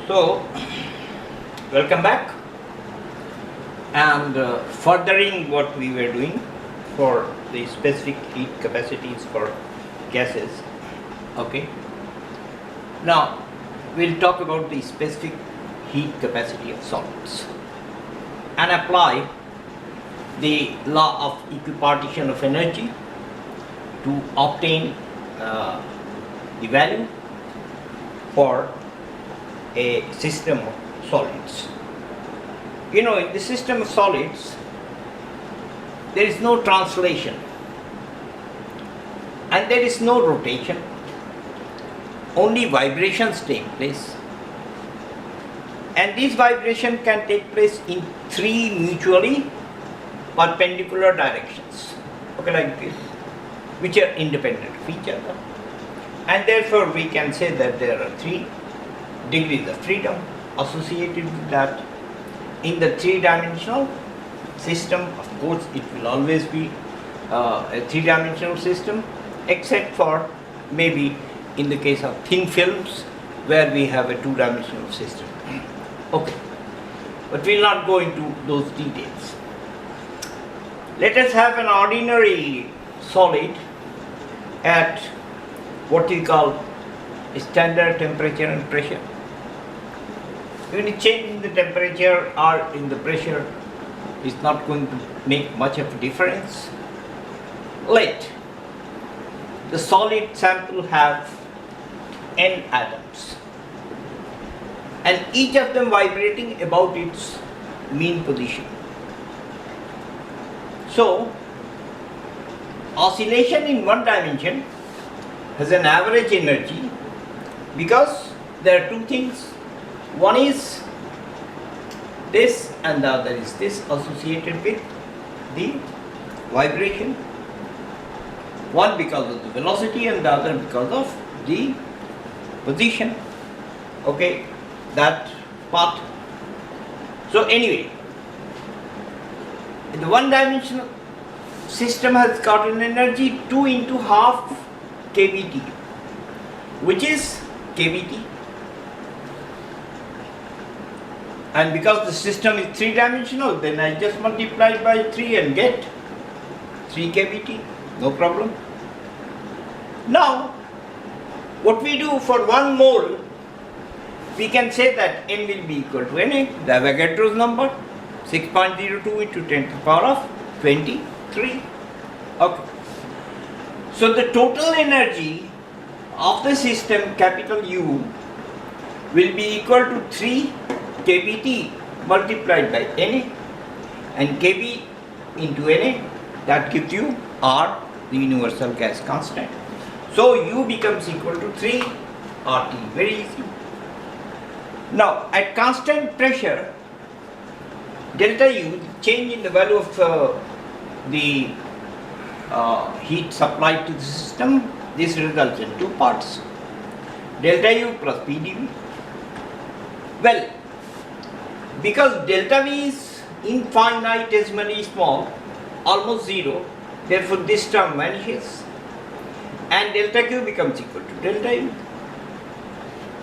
So, welcome back, and furthering what we were doing for the specific heat capacities for gases. Okay. Now, we'll talk about the specific heat capacity of solids and apply the law of equipartition of energy to obtain the value for a system of solids. You know, in the system of solids, there is no translation and there is no rotation, only vibrations take place, and these vibrations can take place in three mutually perpendicular directions, okay, like this, which are independent of each other, and therefore we can say that there are 3 degrees of freedom associated with that. In the 3-dimensional system, of course, it will always be a 3-dimensional system, except for maybe in the case of thin films where we have a 2-dimensional system. Okay, but we will not go into those details. Let us have an ordinary solid at what we call standard temperature and pressure. Even a change in the temperature or in the pressure is not going to make much of a difference. Let the solid sample have n atoms, and each of them vibrating about its mean position. So, oscillation in one dimension has an average energy because there are 2 things. One is this and the other is this associated with the vibration. One because of the velocity and the other because of the position. Okay, that part. So anyway, the one-dimensional system has got an energy 2 into half kVt, which is kVt. And because the system is 3-dimensional, then I just multiply by 3 and get 3 kVt, no problem. Now, what we do for 1 mole, we can say that n will be equal to Na, the Avogadro's number, 6.02 into 10 to the power of 23. Okay. So the total energy of the system, capital U, will be equal to 3 kVt multiplied by Na, and kV into Na, that gives you R, the universal gas constant. So U becomes equal to 3 RT, very easy. Now at constant pressure, delta U, change in the value of the heat supplied to the system, this results in 2 parts, delta U plus PdV. Well, because delta V is infinitesimally small, almost 0, therefore this term vanishes and delta Q becomes equal to delta U,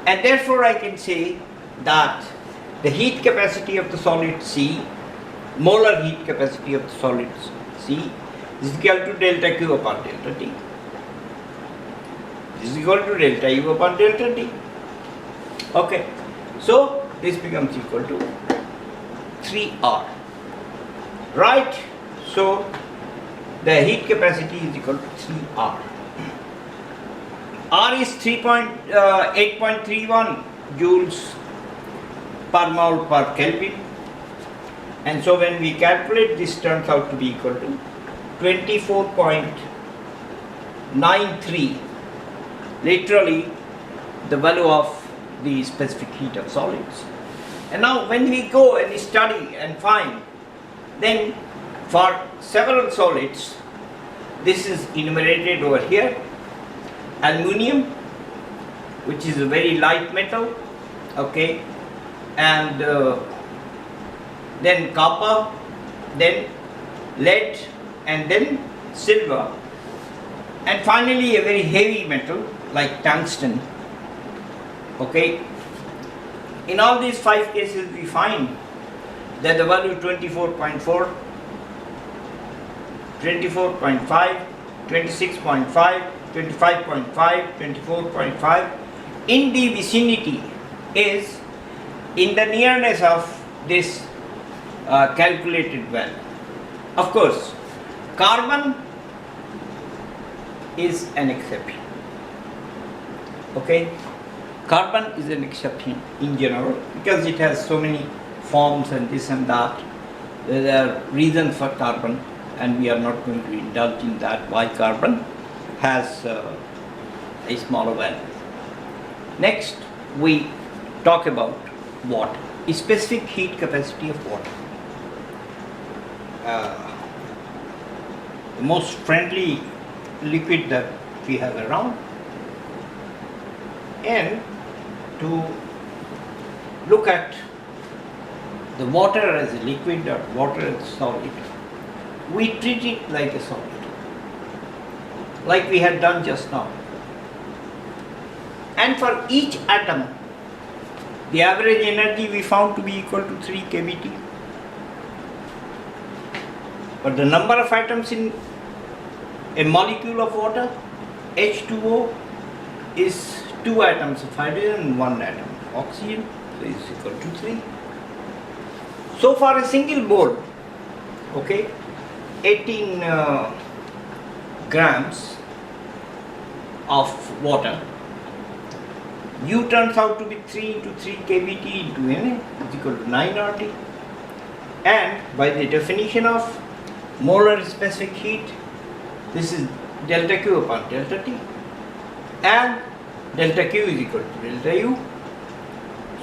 and therefore I can say that the heat capacity of the solid C, molar heat capacity of the solid C, is equal to delta Q upon delta T. This is equal to delta U upon delta T. Okay, so this becomes equal to 3R, right? So the heat capacity is equal to 3R. R is 8.31 joules per mole per Kelvin, and so when we calculate, this turns out to be equal to 24.93, literally the value of the specific heat of solids. And now when we go and study and find, then for several solids, this is enumerated over here: aluminium, which is a very light metal, okay, and then copper, then lead, and then silver, and finally a very heavy metal like tungsten, okay. In all these 5 cases we find that the value 24.4, 24.5, 26.5, 25.5, 24.5 in the vicinity is in the nearness of this calculated value. Of course, carbon is an exception. Okay, carbon is an exception in general because it has so many forms and this and that. There are reasons for carbon, and we are not going to indulge in that why carbon has a smaller value. Next, we talk about water, specific heat capacity of water. The most friendly liquid that we have around, and to look at the water as a liquid or water as a solid, we treat it like a solid, like we had done just now. And for each atom, the average energy we found to be equal to 3 kBt. But the number of atoms in a molecule of water, H2O, is 2 atoms of hydrogen and 1 atom of oxygen, so is equal to 3. So for a single bowl, okay, 18 grams of water, U turns out to be 3 into 3 kBt into Na is equal to 9 RT. And by the definition of molar specific heat, this is delta Q upon delta T, and delta Q is equal to delta U.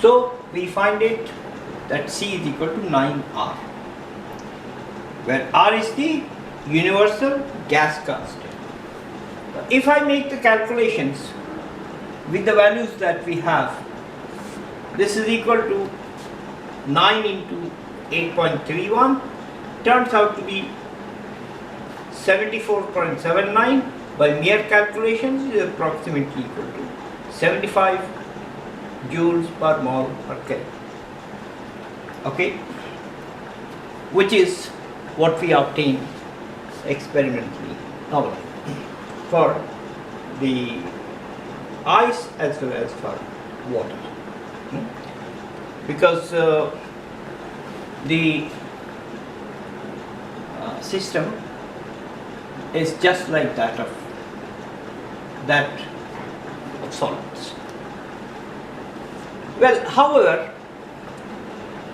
So we find it that C is equal to 9R, where R is the universal gas constant. If I make the calculations with the values that we have, this is equal to 9 into 8.31, turns out to be 74.79. By mere calculations is approximately equal to 75 joules per mole per Kelvin. Okay, which is what we obtained experimentally normally for the ice as well as for water, because the system is just like that of solids. Well, however,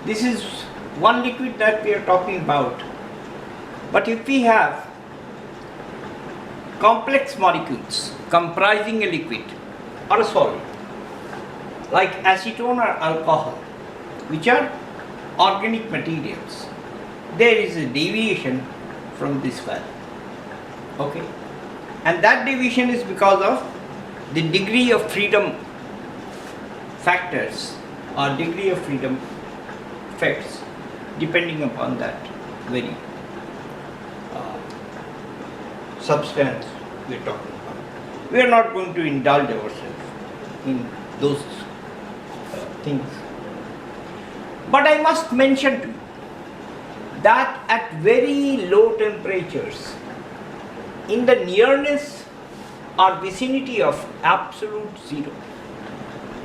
this is one liquid that we are talking about, but if we have complex molecules comprising a liquid or a solid, like acetone or alcohol, which are organic materials, there is a deviation from this value. Okay, and that deviation is because of the degree of freedom factors or degree of freedom effects depending upon that very substance we are talking about. We are not going to indulge ourselves in those things. But I must mention to you that at very low temperatures, in the nearness or vicinity of absolute zero,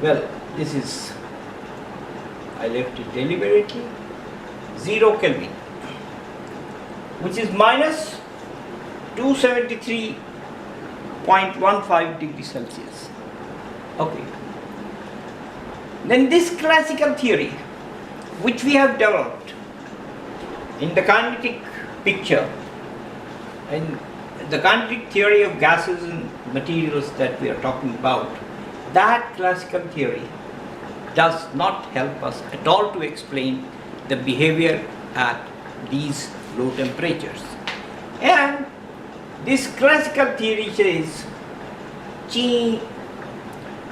well, this is, I left it deliberately, 0 Kelvin, which is minus 273.15 degrees Celsius. Okay. Then this classical theory, which we have developed in the kinetic picture, and the kinetic theory of gases and materials that we are talking about, that classical theory does not help us at all to explain the behavior at these low temperatures. And this classical theory says, chee,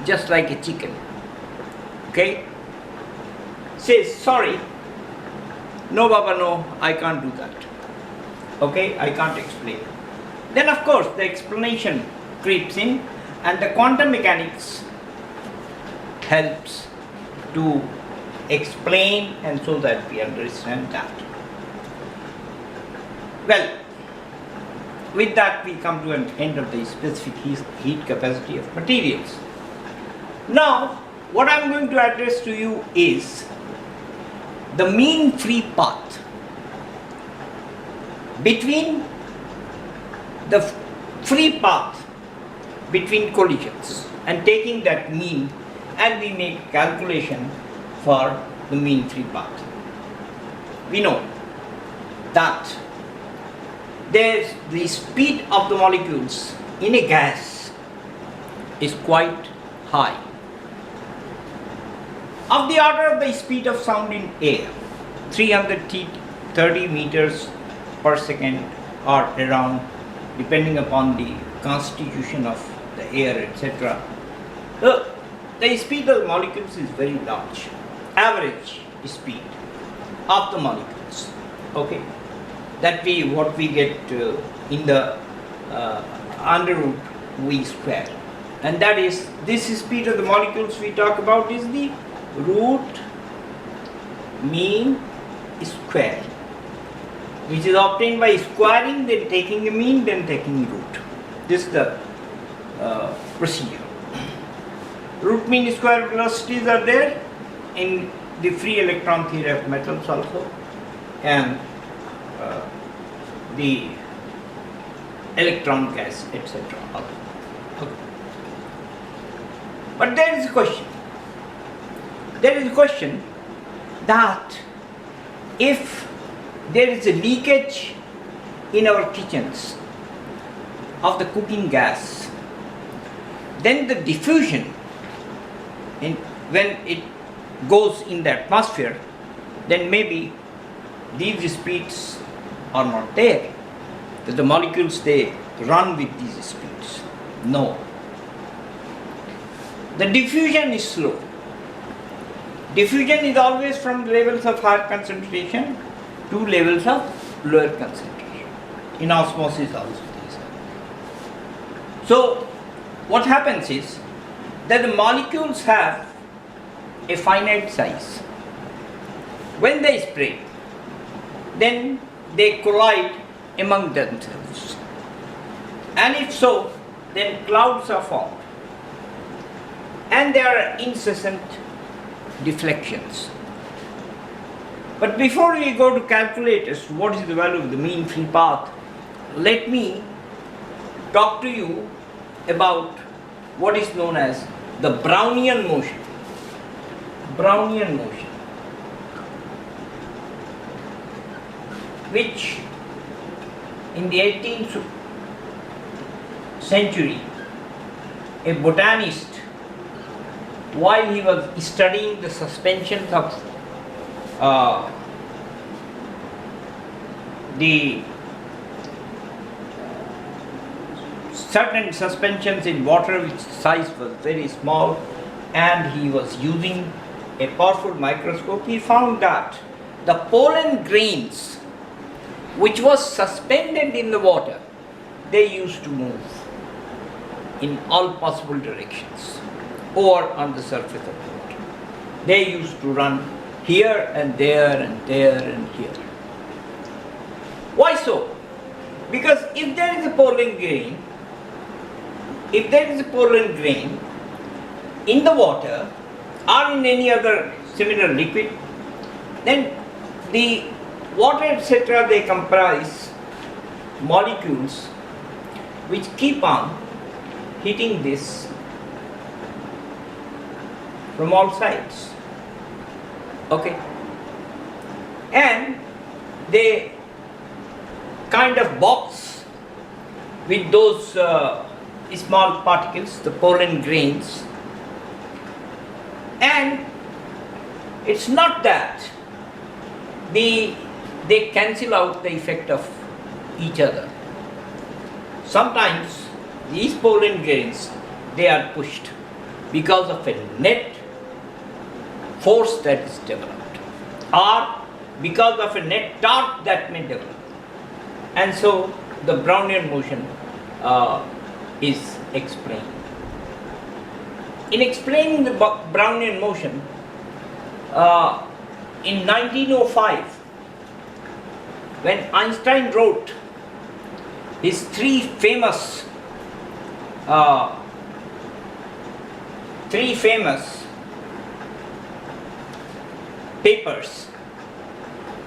just like a chicken, okay, says, sorry, no Baba, no, I can't do that, okay, I can't explain. Then of course the explanation creeps in, and the quantum mechanics helps to explain and so that we understand that. Well, with that we come to an end of the specific heat capacity of materials. Now, what I am going to address to you is the mean free path between the free path between collisions, and taking that mean, and we make calculation for the mean free path. We know that there's the speed of the molecules in a gas is quite high, of the order of the speed of sound in air, 330 meters per second or around, depending upon the constitution of the air, etc. The speed of the molecules is very large, average speed of the molecules. Okay, that what we get in the under root v square, and that is this speed of the molecules we talk about is the root mean square, which is obtained by squaring, then taking a mean, then taking root. This is the procedure. Root mean square velocities are there in the free electron theory of metals also, and the electron gas, etc. Okay. But there is a question. There is a question that if there is a leakage in our kitchens of the cooking gas, then the diffusion when it goes in the atmosphere, then maybe these speeds are not there, that the molecules they run with these speeds. No. The diffusion is slow. Diffusion is always from levels of higher concentration to levels of lower concentration. In osmosis also this. So what happens is that the molecules have a finite size. When they spread, then they collide among themselves. And if so, then clouds are formed. And there are incessant deflections. But before we go to calculate as to what is the value of the mean free path, let me talk to you about what is known as the Brownian motion. Brownian motion, which in the 18th century, a botanist, while he was studying the suspensions of the certain suspensions in water which size was very small, and he was using a powerful microscope, he found that the pollen grains which was suspended in the water, they used to move in all possible directions or on the surface of the water. They used to run here and there and there and here. Why so? Because if there is a pollen grain, in the water or in any other similar liquid, then the water etc. they comprise molecules which keep on hitting this from all sides. Okay, and they kind of box with those small particles, the pollen grains, and it's not that they cancel out the effect of each other. Sometimes these pollen grains, they are pushed because of a net force that is developed, or because of a net torque that may develop. And so the Brownian motion is explained. In explaining the Brownian motion, in 1905, when Einstein wrote his three famous papers,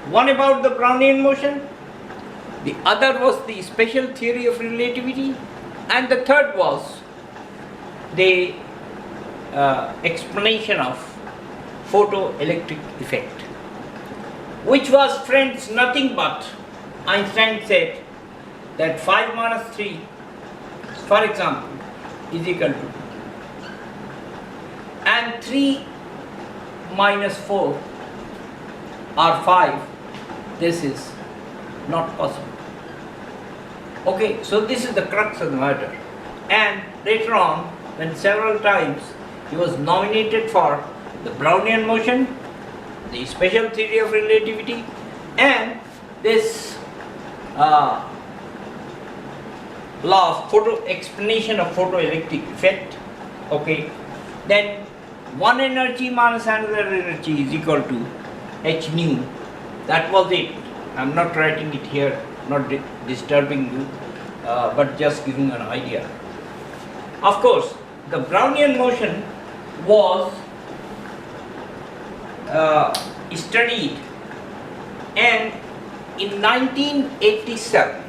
one about the Brownian motion, the other was the special theory of relativity, and the third was the explanation of photoelectric effect, which was, friends, nothing but, Einstein said that 5 minus 3, for example, is equal to, and 3 minus 4 or 5, this is not possible. Okay, so this is the crux of the matter. And later on, when several times he was nominated for the Brownian motion, the special theory of relativity, and this law of explanation of photoelectric effect, okay, then one energy minus another energy is equal to h nu. That was it. I'm not writing it here, not disturbing you, but just giving an idea. Of course, the Brownian motion was studied, and in 1987,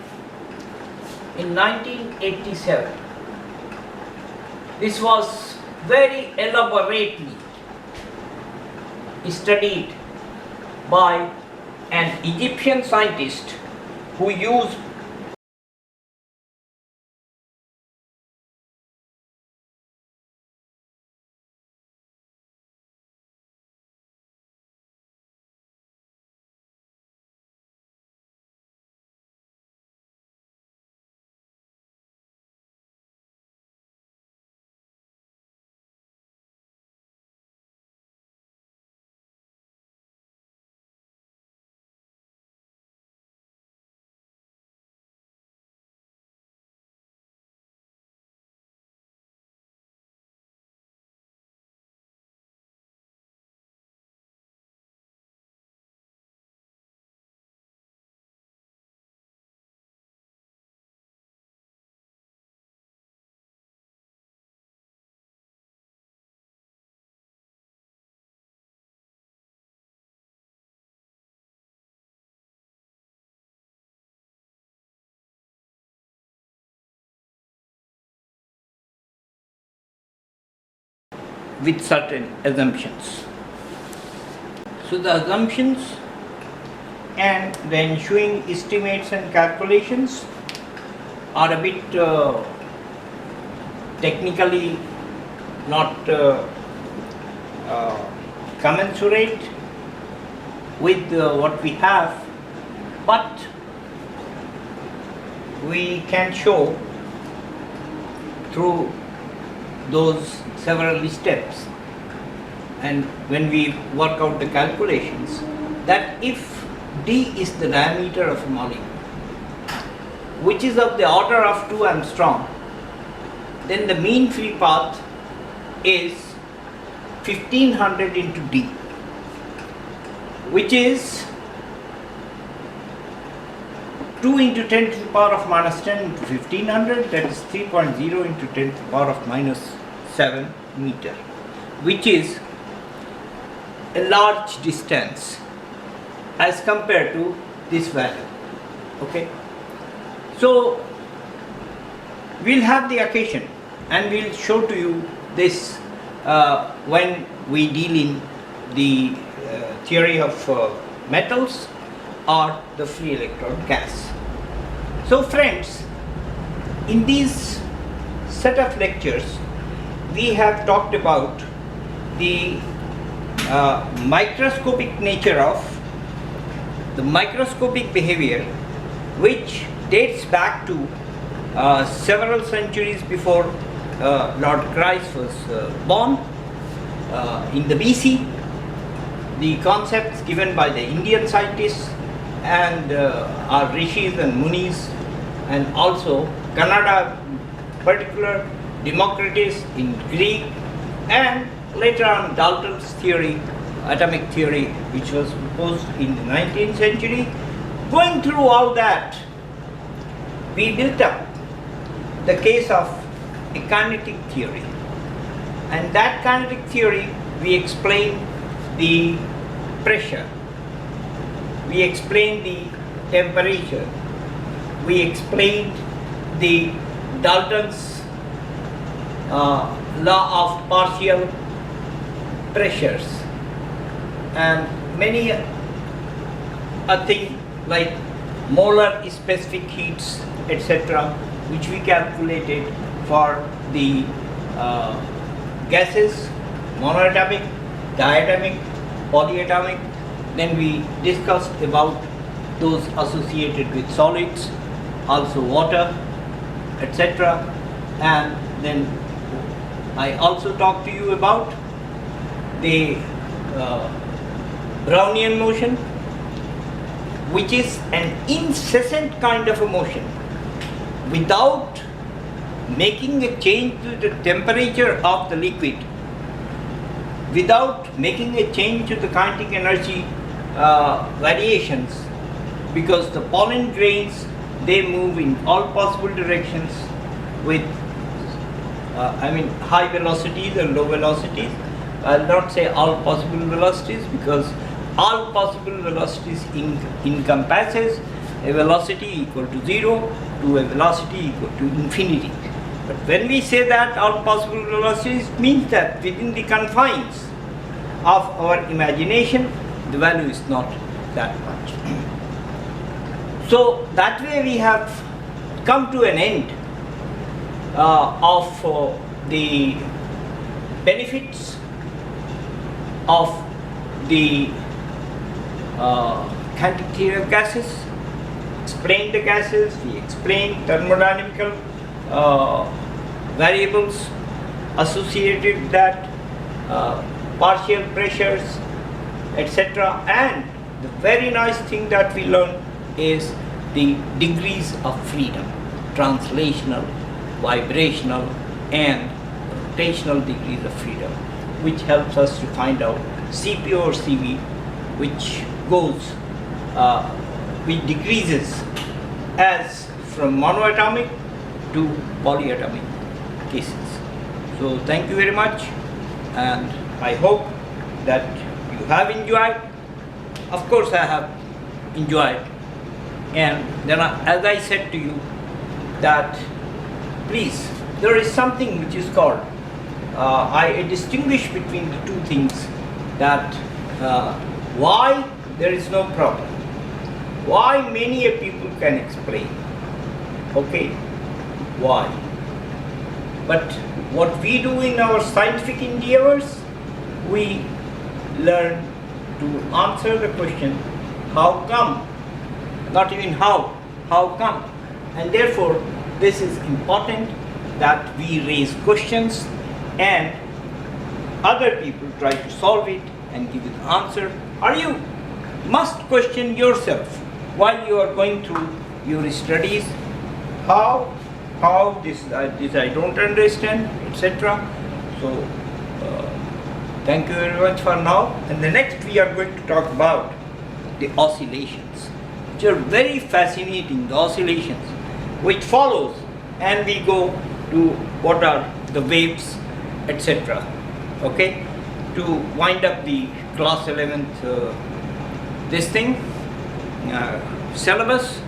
this was very elaborately studied by an Egyptian scientist who used with certain assumptions. So the assumptions and the ensuing estimates and calculations are a bit technically not commensurate with what we have, but we can show through those several steps, and when we work out the calculations, that if d is the diameter of a molecule, which is of the order of 2 Angstrom, then the mean free path is 1500 into d, which is 2 into 10 to the power of minus 10 into 1500, that is 3.0 into 10 to the power of minus 7 meter, which is a large distance as compared to this value. Okay, so we'll have the occasion and we'll show to you this when we deal in the theory of metals or the free electron gas. So friends, in these set of lectures we have talked about the microscopic nature of the microscopic behavior, which dates back to several centuries before Lord Christ was born, in the BC, the concepts given by the Indian scientists and our rishis and munis, and also Kannada particular, Democritus in Greek, and later on Dalton's theory atomic theory which was proposed in the 19th century. Going through all that, we built up the case of a kinetic theory. And that kinetic theory, we explain the pressure, we explain the temperature, we explained the Dalton's law of partial pressures, and many a thing like molar specific heats, etc., which we calculated for the gases, monoatomic, diatomic, polyatomic. Then we discussed about those associated with solids, also water, etc. And then I also talked to you about the Brownian motion, which is an incessant kind of a motion without making a change to the temperature of the liquid, without making a change to the kinetic energy variations, because the pollen grains, they move in all possible directions with high velocities and low velocities. I'll not say all possible velocities, because all possible velocities encompasses a velocity equal to 0 to a velocity equal to infinity. But when we say that all possible velocities, means that within the confines of our imagination, the value is not that much. So that way we have come to an end of the benefits of the kinetic theory of gases. Explained the gases, we explained thermodynamical variables associated with that, partial pressures, etc. And the very nice thing that we learned is the degrees of freedom, translational, vibrational, and rotational degrees of freedom, which helps us to find out Cp or Cv, which goes, which decreases as from monoatomic to polyatomic cases. So thank you very much, and I hope that you have enjoyed. Of course I have enjoyed. And then as I said to you that please, there is something which is called, I distinguish between the two things, that why there is no problem, why many a people can explain, okay, why. But what we do in our scientific endeavors, we learn to answer the question, how come? Not even how come? And therefore, this is important that we raise questions and other people try to solve it and give you the answer. Or you must question yourself while you are going through your studies. How this I don't understand, etc. So thank you very much for now. And the next we are going to talk about the oscillations, which are very fascinating, the oscillations which follows, and we go to what are the waves, etc. Okay, to wind up the class 11th syllabus.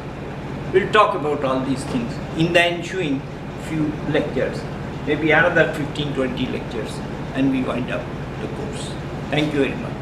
We'll talk about all these things in the ensuing few lectures, maybe another 15-20 lectures, and we wind up the course. Thank you very much.